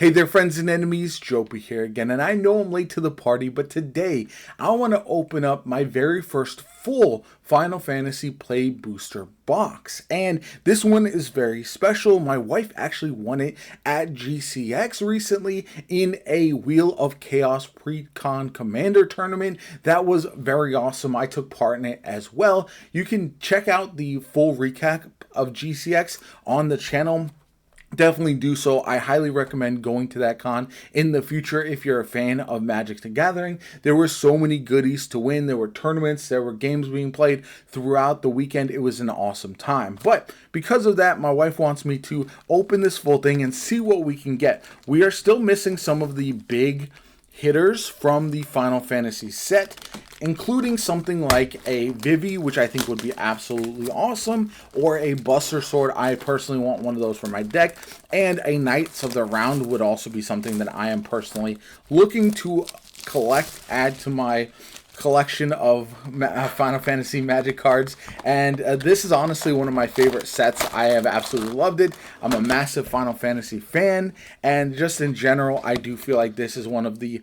Hey there, friends and enemies, Jopie here again, and I know I'm late to the party, but today I want to open up my very first full Final Fantasy Play Booster box. And this one is very special. My wife actually won it at GCX recently in a Wheel of Chaos Pre-Con Commander tournament. That was very awesome. I took part in it as well. You can check out the full recap of GCX on the channel. Definitely do so. I highly recommend going to that con in the future if you're a fan of Magic the Gathering. There were so many goodies to win. There were tournaments, there were games being played throughout the weekend. It was an awesome time. But because of that, my wife wants me to open this full thing and see what we can get. We are still missing some of the big hitters from the Final Fantasy set, including something like a Vivi, which I think would be absolutely awesome, or a Buster Sword. I personally want one of those for my deck, and a Knights of the Round would also be something that I am personally looking to collect, add to my collection of Final Fantasy Magic cards, and this is honestly one of my favorite sets. I have absolutely loved it. I'm a massive Final Fantasy fan, and just in general, I do feel like this is one of the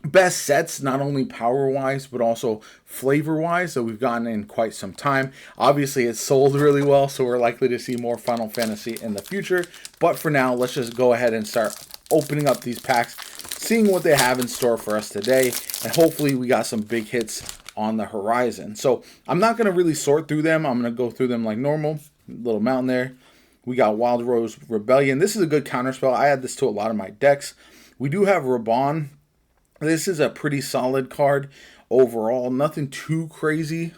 best sets, not only power wise but also flavor wise, that we've gotten in quite some time. Obviously it's sold really well, so we're likely to see more Final Fantasy in the future, but for now let's just go ahead and start opening up these packs, seeing what they have in store for us today, and hopefully we got some big hits on the horizon. So I'm not going to really sort through them. I'm going to go through them like normal. Little mountain there. We got Wild Rose Rebellion. This is a good counterspell. I add this to a lot of my decks. We do have Raban. This is a pretty solid card overall. Nothing too crazy.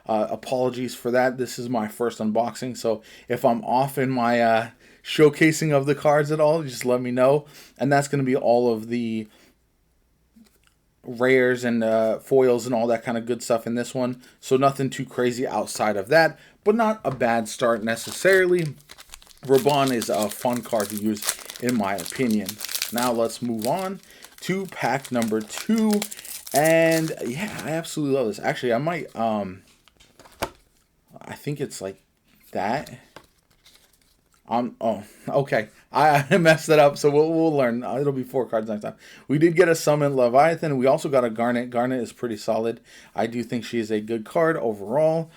Apologies for that. This is my first unboxing, so if I'm off in my showcasing of the cards at all, just let me know. And that's going to be all of the rares and foils and all that kind of good stuff in this one. So nothing too crazy outside of that, but not a bad start necessarily. Raban is a fun card to use in my opinion. Now let's move on to pack number 2, and yeah, I absolutely love this. Actually, I might I think it's like that. Oh, okay. I messed that up, so we'll learn. It'll be 4 cards next time. We did get a Summon Leviathan. We also got a Garnet. Garnet is pretty solid. I do think she is a good card overall.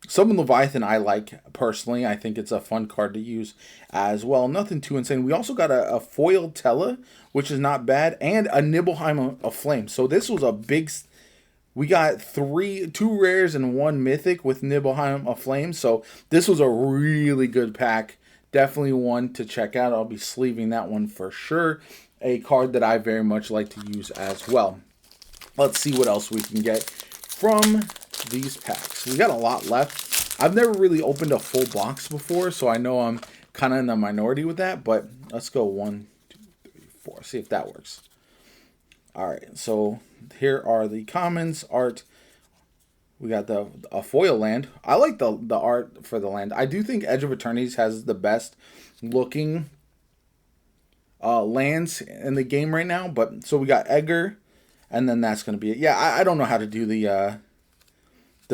Summon Leviathan I like personally. I think it's a fun card to use as well. Nothing too insane. We also got a foiled Tella, which is not bad, and a Nibelheim of Flame. So this was a big... We got 2 rares and 1 mythic with Nibelheim of Flame. So this was a really good pack. Definitely one to check out. I'll be sleeving that one for sure. A card that I very much like to use as well. Let's see what else we can get from these packs. We got a lot left. I've never really opened a full box before, so I know I'm kind of in the minority with that. But let's go 1, 2, 3, 4. See if that works. Alright, so here are the commons, art. We got a foil land. I like the art for the land. I do think Edge of Eternities has the best looking lands in the game right now. But so we got Edgar, and then that's going to be it. Yeah, I don't know how to do the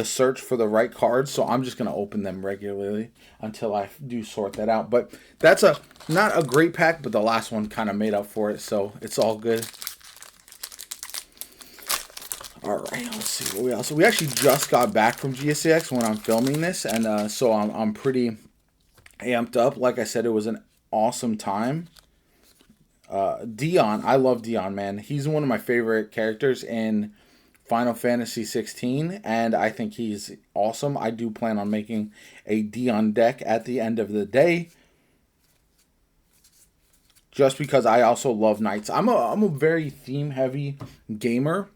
search for the right cards, so I'm just going to open them regularly until I do sort that out. But that's not a great pack, but the last one kind of made up for it, so it's all good. Alright, let's see what we else. So we actually just got back from GCX when I'm filming this, and so I'm pretty amped up. Like I said, it was an awesome time. Dion, I love Dion, man. He's one of my favorite characters in Final Fantasy 16, and I think he's awesome. I do plan on making a Dion deck at the end of the day, just because I also love Knights. I'm a very theme-heavy gamer.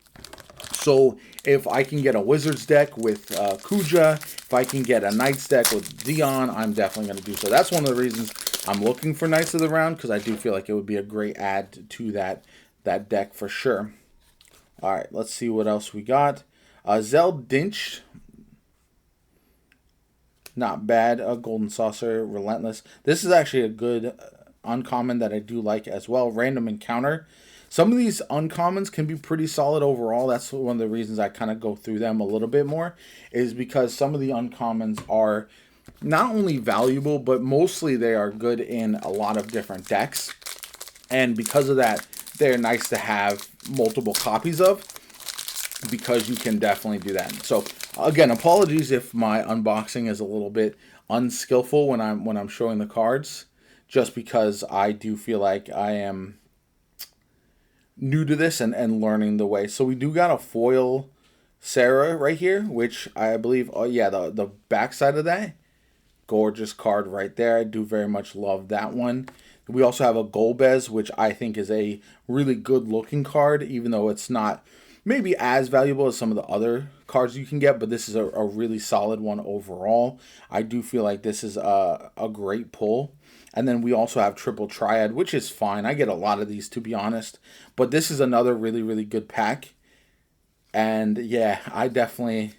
So if I can get a Wizards deck with Kuja, if I can get a Knights deck with Dion, I'm definitely going to do so. That's one of the reasons I'm looking for Knights of the Round, because I do feel like it would be a great add to that deck for sure. All right, let's see what else we got. Zeldinch, not bad. A Golden Saucer, Relentless. This is actually a good uncommon that I do like as well. Random Encounter. Some of these uncommons can be pretty solid overall. That's one of the reasons I kind of go through them a little bit more, is because some of the uncommons are not only valuable, but mostly they are good in a lot of different decks. And because of that, they're nice to have multiple copies of, because you can definitely do that. So again, apologies if my unboxing is a little bit unskillful when I'm showing the cards, just because I do feel like I am new to this and learning the way. So we do got a foil Sarah right here, which I believe, oh yeah, the back side of that, gorgeous card right there. I do very much love that one. We also have a Golbez, which I think is a really good looking card, even though it's not maybe as valuable as some of the other cards you can get, but this is a really solid one overall. I do feel like this is a great pull. And then we also have Triple Triad, which is fine. I get a lot of these, to be honest, but this is another really, really good pack. And yeah, I definitely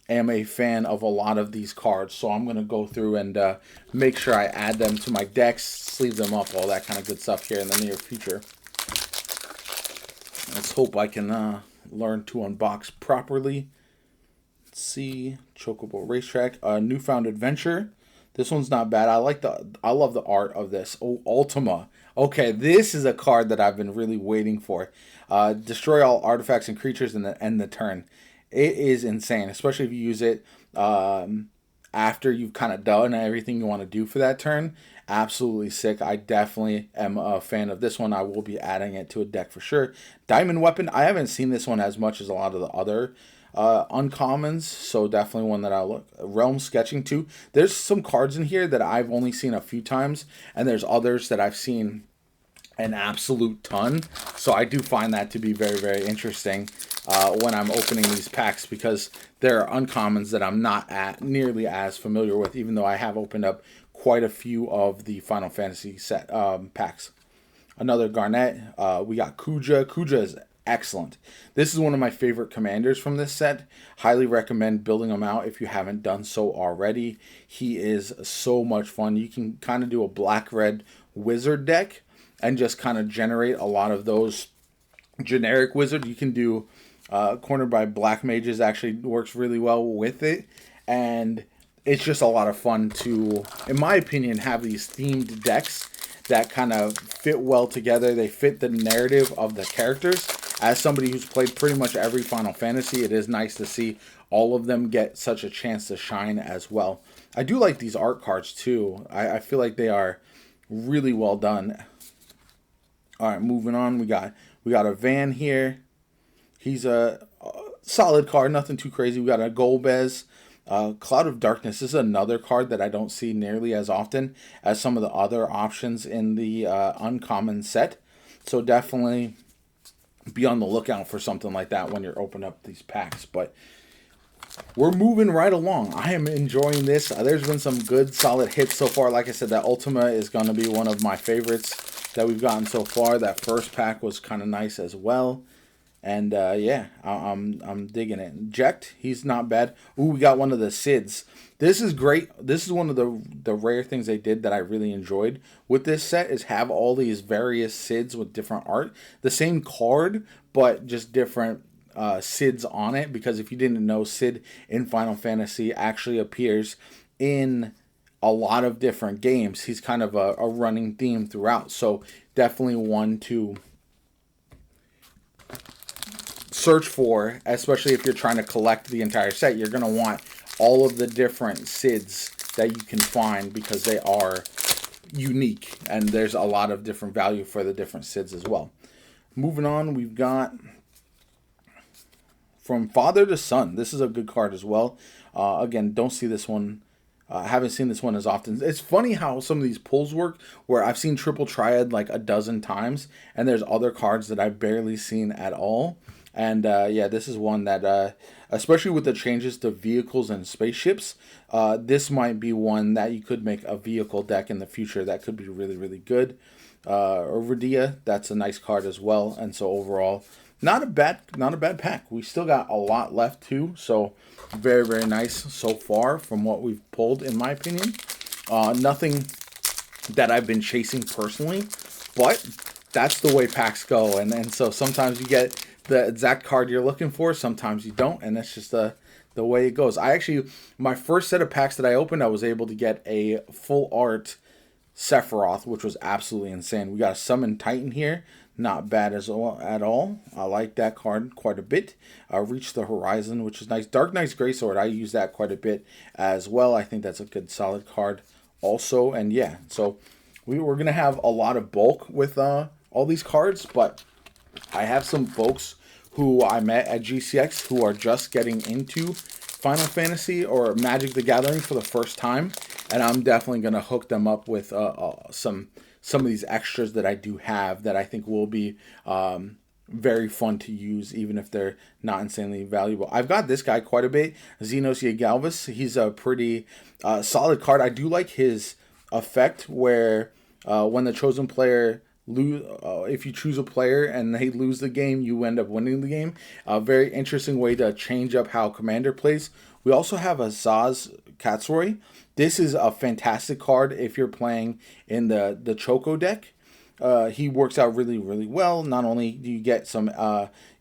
am a fan of a lot of these cards, so I'm going to go through and make sure I add them to my decks, sleeve them up, all that kind of good stuff here in the near future. Let's hope I can learn to unbox properly. Let's see, Chocobo Racetrack, Newfound Adventure. This one's not bad. I love the art of this. Oh, Ultima. Okay, this is a card that I've been really waiting for. Destroy all artifacts and creatures and end the turn. It is insane, especially if you use it after you've kind of done everything you want to do for that turn. Absolutely sick. I definitely am a fan of this one. I will be adding it to a deck for sure. Diamond Weapon. I haven't seen this one as much as a lot of the other uncommons, so definitely one that I'll look. Realm Sketching too. There's some cards in here that I've only seen a few times, and there's others that I've seen an absolute ton. So I do find that to be very, very interesting when I'm opening these packs, because there are uncommons that I'm not nearly as familiar with, even though I have opened up quite a few of the Final Fantasy set packs. Another Garnet. We got Kuja. Kuja is excellent. This is one of my favorite commanders from this set. Highly recommend building him out if you haven't done so already. He is so much fun. You can kind of do a black-red wizard deck and just kind of generate a lot of those generic wizard. You can do Cornered by Black Mages, actually works really well with it. And it's just a lot of fun to, in my opinion, have these themed decks that kind of fit well together. They fit the narrative of the characters. As somebody who's played pretty much every Final Fantasy, it is nice to see all of them get such a chance to shine as well. I do like these art cards too. I feel like they are really well done. All right, moving on. We got a Van here. He's a solid card, nothing too crazy. We got a Golbez. Cloud of Darkness. This is another card that I don't see nearly as often as some of the other options in the uncommon set. So definitely be on the lookout for something like that when you're opening up these packs. But we're moving right along. I am enjoying this. There's been some good solid hits so far. Like I said, that Ultima is going to be one of my favorites that we've gotten so far. That first pack was kind of nice as well. And yeah, I'm digging it. Jekt, he's not bad. Ooh, we got one of the Sids. This is great. This is one of the rare things they did that I really enjoyed with this set, is have all these various Sids with different art. The same card, but just different Sids on it. Because if you didn't know, Sid in Final Fantasy actually appears in a lot of different games. He's kind of a running theme throughout. So definitely one to search for, especially if you're trying to collect the entire set. You're going to want all of the different Sids that you can find, because they are unique and there's a lot of different value for the different Sids as well. Moving on, we've got From Father to Son. This is a good card as well. Again, don't see this one. I haven't seen this one as often. It's funny how some of these pulls work, where I've seen Triple Triad like a dozen times, and there's other cards that I've barely seen at all. And yeah, this is one that, especially with the changes to vehicles and spaceships, this might be one that you could make a vehicle deck in the future that could be really, really good. Overdia, that's a nice card as well. And so overall, not a bad pack. We still got a lot left too. So very, very nice so far from what we've pulled, in my opinion. Nothing that I've been chasing personally, but that's the way packs go. And so sometimes you get the exact card you're looking for, sometimes you don't, and that's just the the way it goes. I actually, my first set of packs that I opened, I was able to get a full art Sephiroth, which was absolutely insane. We got a Summon Titan here. Not bad at all. I like that card quite a bit. Reach the Horizon, which is nice. Dark Knight's Greatsword, I use that quite a bit as well. I think that's a good solid card also. And yeah, so we're going to have a lot of bulk with all these cards, but I have some folks who I met at GCX who are just getting into Final Fantasy or Magic the Gathering for the first time, and I'm definitely going to hook them up with some of these extras that I do have that I think will be very fun to use, even if they're not insanely valuable. I've got this guy quite a bit, Xenosia Galvus. He's a pretty solid card. I do like his effect where when the chosen player if you choose a player and they lose the game, you end up winning the game. A very interesting way to change up how Commander plays. We also have a Zaz Katsuri. This is a fantastic card if you're playing in the Choco deck. He works out really, really well. Not only do you get some,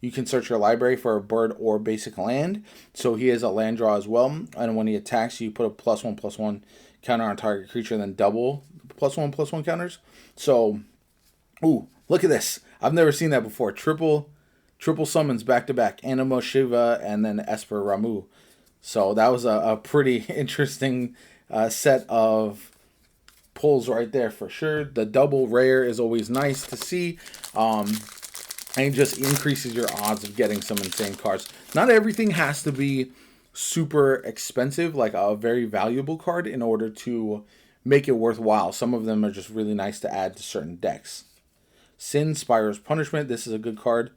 you can search your library for a bird or basic land. So he has a land draw as well. And when he attacks, you put a +1/+1 counter on target creature, and then double +1/+1 counters. So, ooh, look at this. I've never seen that before. Triple summons back to back. Anima Shiva and then Esper Ramu. So that was a pretty interesting set of pulls right there for sure. The double rare is always nice to see. And it just increases your odds of getting some insane cards. Not everything has to be super expensive, like a very valuable card, in order to make it worthwhile. Some of them are just really nice to add to certain decks. Sin, Spyro's Punishment. This is a good card.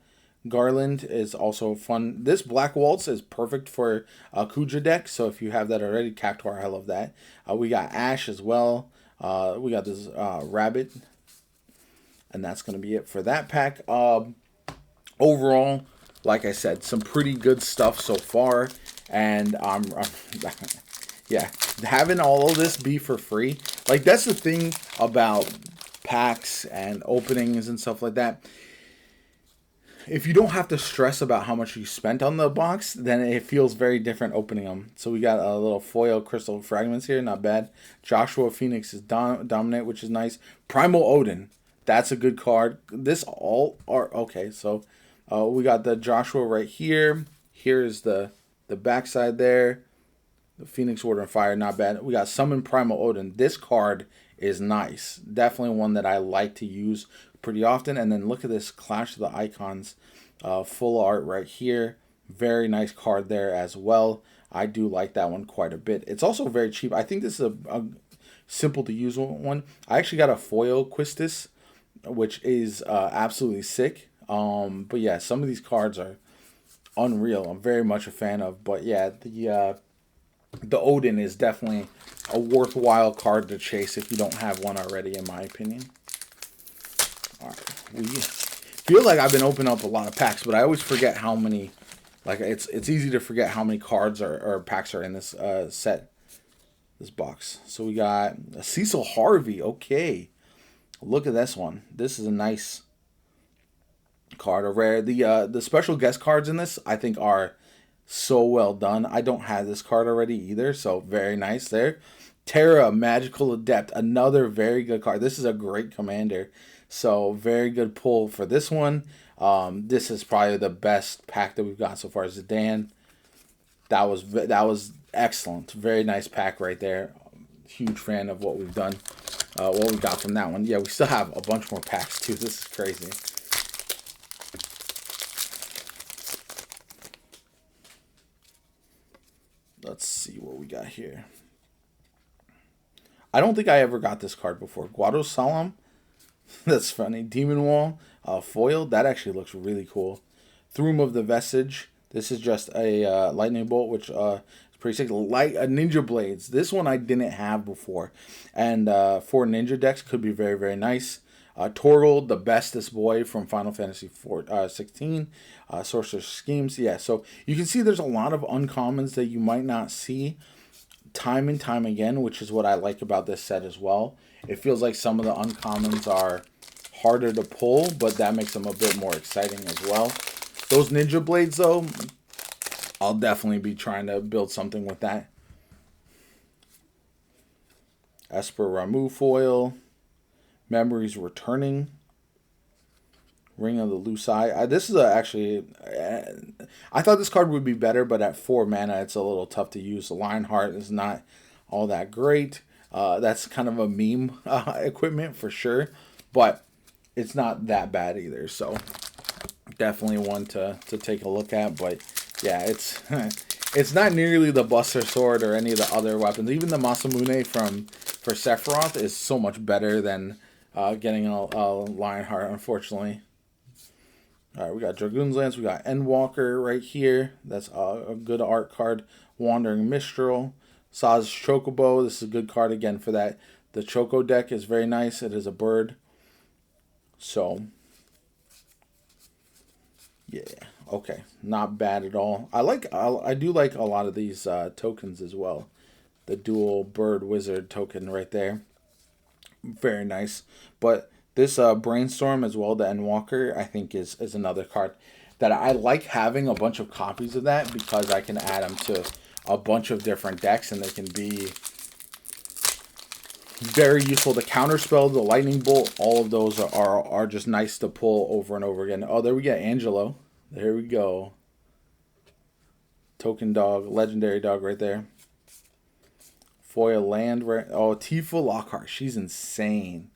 Garland is also fun. This Black Waltz is perfect for a Kuja deck, so if you have that already, Cactuar, I love that. We got Ash as well. We got this Rabbit, and that's going to be it for that pack. Overall, like I said, some pretty good stuff so far, and yeah, having all of this be for free, like that's the thing about packs and openings and stuff like that. If you don't have to stress about how much you spent on the box, then it feels very different opening them. So we got a little foil crystal fragments here, not bad. Joshua Phoenix is dominant, which is nice. Primal Odin, that's a good card. This all are okay. So we got the Joshua right here. Here's the backside there. The Phoenix Order of Fire, not bad. We got Summon Primal Odin. This card is nice. Definitely one that I like to use pretty often. And then look at this Clash of the Icons full art right here. Very nice card there as well. I do like that one quite a bit. It's also very cheap. I think this is a simple to use one. I actually got a foil Quistis, which is absolutely sick. But yeah, some of these cards are unreal. I'm very much a fan of. But yeah, the Odin is definitely a worthwhile card to chase if you don't have one already, in my opinion. All right, we feel like I've been opening up a lot of packs, but I always forget how many. Like it's easy to forget how many cards or packs are in this set, this box. So we got a Cecil Harvey. Okay, look at this one. This is a nice card, a rare. The special guest cards in this I think are so well done. I don't have this card already either, so very nice there. Terra, Magical Adept, another very good card. This is a great commander, so very good pull for this one. This is probably the best pack that we've got so far. Zidane, that was excellent. Very nice pack right there. Huge fan of what we've done. What we got from that one. Yeah, we still have a bunch more packs too. This is crazy. Let's see what we got here. I don't think I ever got this card before. Guado Salam. That's funny. Demon Wall. Foil. That actually looks really cool. Throne of the Vestige. This is just a lightning bolt, which is pretty sick. Ninja Blades. This one I didn't have before. And for ninja decks could be very, very nice. Torgal, the bestest boy from Final Fantasy 16. Sorcerer's Schemes. Yeah, so you can see there's a lot of uncommons that you might not see time and time again, which is what I like about this set as well. It feels like some of the uncommons are harder to pull, but that makes them a bit more exciting as well. Those Ninja Blades, though, I'll definitely be trying to build something with that. Esper Ramu foil. Memories Returning. Ring of the Loose Eye. This is actually... I thought this card would be better, but at 4 mana, it's a little tough to use. Lionheart is not all that great. That's kind of a meme equipment for sure, but it's not that bad either. So definitely one to take a look at. But yeah, it's it's not nearly the Buster Sword or any of the other weapons. Even the Masamune for Sephiroth is so much better than getting a Lionheart, unfortunately. All right, we got Dragoon's Lance. We got Endwalker right here. That's a good art card. Wandering Mistral. Saz Chocobo. This is a good card again for that. The Choco deck is very nice. It is a bird. So, yeah. Okay. Not bad at all. I do like a lot of these tokens as well. The dual bird wizard token right there. Very nice. But this Brainstorm as well, the Endwalker, I think is another card that I like having a bunch of copies of that because I can add them to a bunch of different decks and they can be very useful. The Counterspell, the Lightning Bolt, all of those are just nice to pull over and over again. Oh, there we go, Angelo. There we go. Token dog, legendary dog right there. Foil land, right? Oh, Tifa Lockhart, she's insane.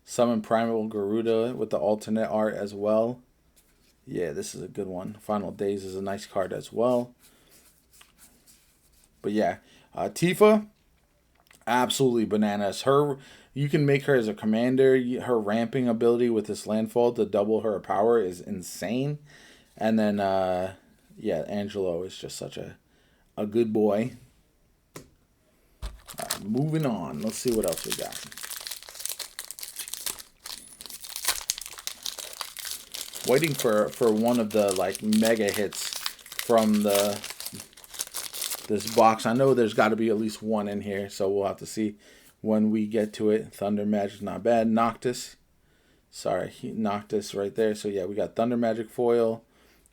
Summon Primal Garuda with the alternate art as well. Yeah, this is a good one. Final Days is a nice card as well. But yeah, Tifa, absolutely bananas. You can make her as a commander. Her ramping ability with this landfall to double her power is insane. And then, yeah, Angelo is just such a good boy. All right, moving on. Let's see what else we got. Waiting for one of the like mega hits from this box. I know there's got to be at least one in here, so we'll have to see when we get to it. Thunder Magic, not bad. Noctis. Sorry, Noctis right there. So yeah, we got Thunder Magic foil.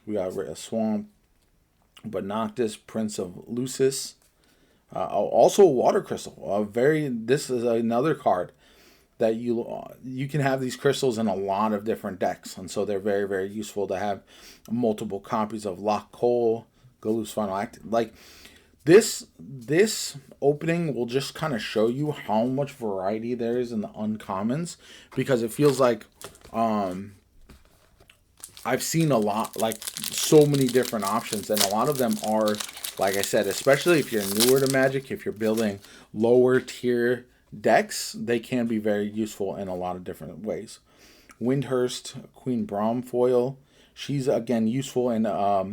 We got a Swamp. But Noctis, Prince of Lucis. Also Water Crystal. This is another card that you can have these crystals in a lot of different decks, and so they're very, very useful to have multiple copies of Lock Cole, Galoo's Final Act. Like this opening will just kind of show you how much variety there is in the uncommons, because it feels like I've seen a lot, like so many different options, and a lot of them are, like I said, especially if you're newer to Magic, if you're building lower tier decks, they can be very useful in a lot of different ways. Windhurst, Queen Braum foil. She's again useful in a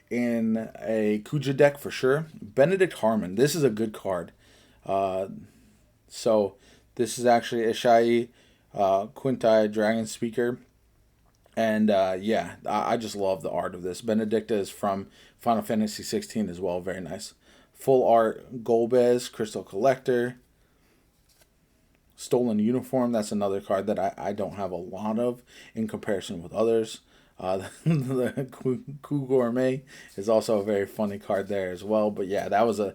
Kuja deck for sure. Benedict Harmon. This is a good card. So this is actually Ishai Quintai Dragon Speaker. And yeah, I just love the art of this. Benedicta is from Final Fantasy 16 as well. Very nice. Full art Golbez, Crystal Collector. Stolen Uniform, that's another card that I don't have a lot of in comparison with others. The Coup Gourmet is also a very funny card there as well. But yeah, that was a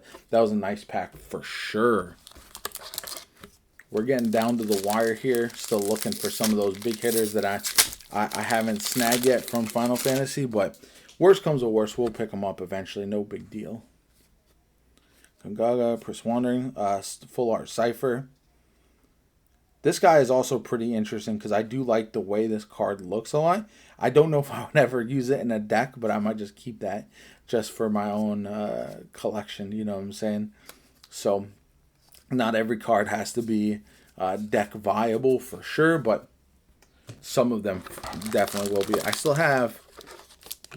nice pack for sure. We're getting down to the wire here. Still looking for some of those big hitters that I haven't snagged yet from Final Fantasy. But worst comes to worst, we'll pick them up eventually. No big deal. Gongaga, Pris Wandering, Full Art Cypher. This guy is also pretty interesting because I do like the way this card looks a lot. I don't know if I would ever use it in a deck, but I might just keep that just for my own collection, you know what I'm saying? So, not every card has to be deck viable for sure, but some of them definitely will be. I still have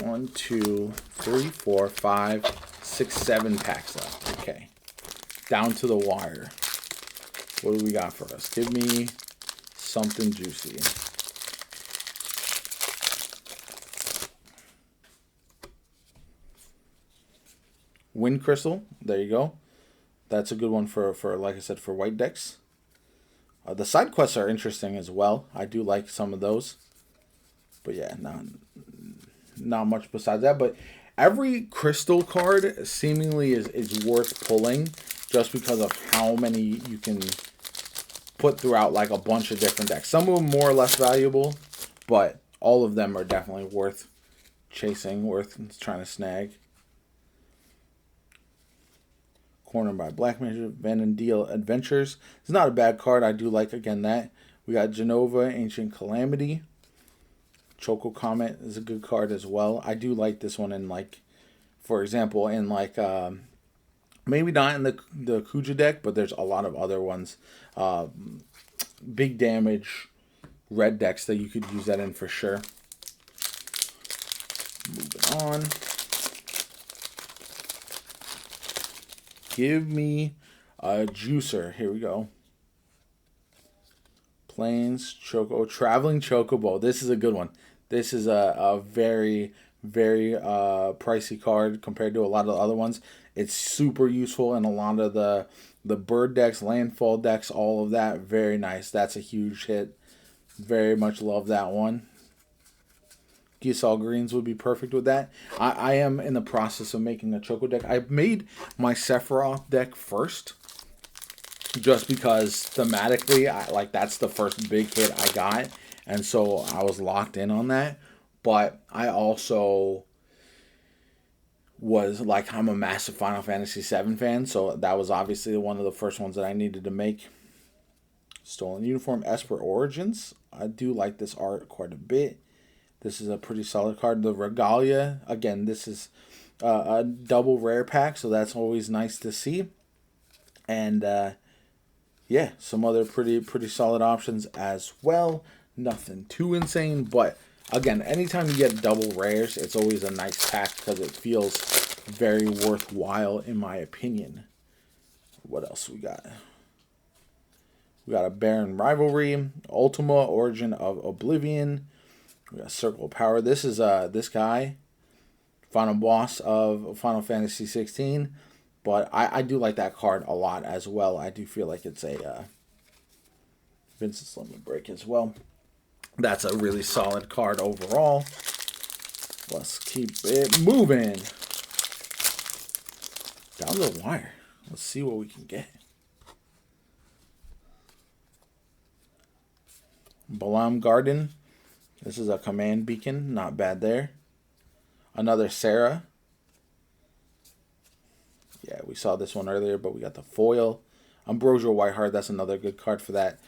1, 2, 3, 4, 5, 6, 7 packs left. Okay. Down to the wire. What do we got for us? Give me something juicy. Wind Crystal. There you go. That's a good one for like I said, for white decks. The side quests are interesting as well. I do like some of those. But yeah, not much besides that. But every crystal card seemingly is worth pulling just because of how many you can put throughout like a bunch of different decks. Some of them more or less valuable, but all of them are definitely worth chasing, worth trying to snag. Cornered by Black Magic, Vana'diel Adventures. It's not a bad card. I do like, again, that. We got Jenova, Ancient Calamity. Choco Comet is a good card as well. I do like this one in, like, for example, in, like, maybe not in the Kuja deck, but there's a lot of other ones. Big damage red decks that you could use that in for sure. Moving on. Give me a juicer. Here we go. Plains Choco, Traveling Chocobo. This is a good one. This is a very, very pricey card compared to a lot of the other ones. It's super useful in a lot of the bird decks, landfall decks, all of that. Very nice. That's a huge hit. Very much love that one. Giselle Greens would be perfect with that. I am in the process of making a Choco deck. I made my Sephiroth deck first, just because thematically, that's the first big hit I got, and so I was locked in on that. But I also was like, I'm a massive Final Fantasy VII fan, so that was obviously one of the first ones that I needed to make. Stolen Uniform, Esper Origins. I do like this art quite a bit. This is a pretty solid card. The Regalia, again, this is a double rare pack, so that's always nice to see. And yeah, some other pretty solid options as well. Nothing too insane, but again, anytime you get double rares, it's always a nice pack because it feels very worthwhile in my opinion. What else we got? We got a Baron Rivalry, Ultima, Origin of Oblivion. We got Circle of Power. This is this guy, final boss of Final Fantasy 16. But I do like that card a lot as well. I do feel like it's a Vincent's Limit Break as well. That's a really solid card overall. Let's keep it moving. Down the wire. Let's see what we can get. Balam Garden. This is a command beacon. Not bad there. Another Sarah. Yeah, we saw this one earlier, but we got the foil. Ambrosia Whiteheart, that's another good card for that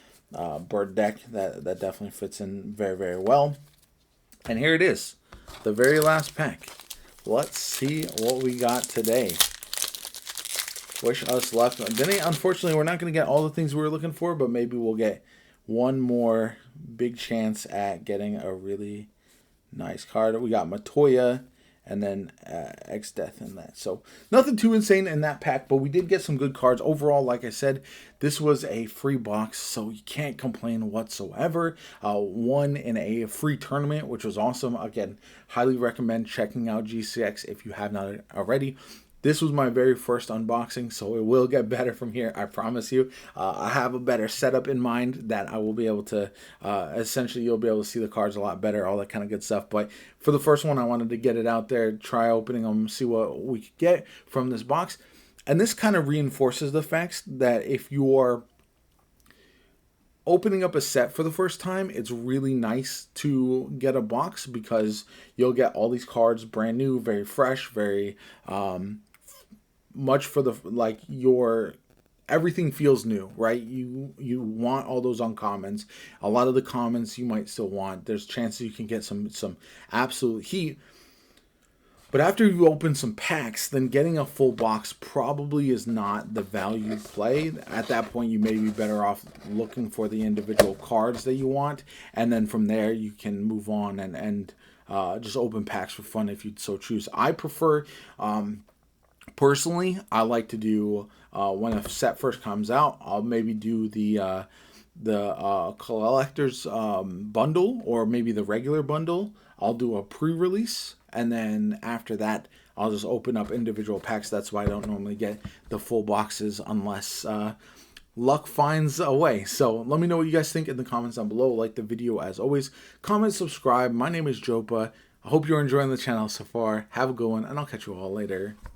bird deck. That definitely fits in very, very well. And here it is, the very last pack. Let's see what we got today. Wish us luck. Unfortunately, we're not going to get all the things we were looking for, but maybe we'll get one more big chance at getting a really nice card. We got Matoya and then X-Death in that. So nothing too insane in that pack, but we did get some good cards. Overall, like I said, this was a free box, so you can't complain whatsoever. Won in a free tournament, which was awesome. Again, highly recommend checking out GCX if you have not already. This was my very first unboxing, so it will get better from here, I promise you. I have a better setup in mind that I will be able to, essentially you'll be able to see the cards a lot better, all that kind of good stuff. But for the first one, I wanted to get it out there, try opening them, see what we could get from this box. And this kind of reinforces the fact that if you're opening up a set for the first time, it's really nice to get a box because you'll get all these cards brand new, very fresh, very much for the, like, your everything feels new, right? You want all those uncommons. A lot of the commons you might still want. There's chances you can get some absolute heat. But after you open some packs, then getting a full box probably is not the value play. At that point, you may be better off looking for the individual cards that you want. And then from there, you can move on and just open packs for fun if you so choose. I prefer, personally, I like to do, when a set first comes out, I'll maybe do the collector's bundle or maybe the regular bundle. I'll do a pre-release, and then after that, I'll just open up individual packs. That's why I don't normally get the full boxes unless luck finds a way. So let me know what you guys think in the comments down below. Like the video as always. Comment, subscribe. My name is Jopa. I hope you're enjoying the channel so far. Have a good one, and I'll catch you all later.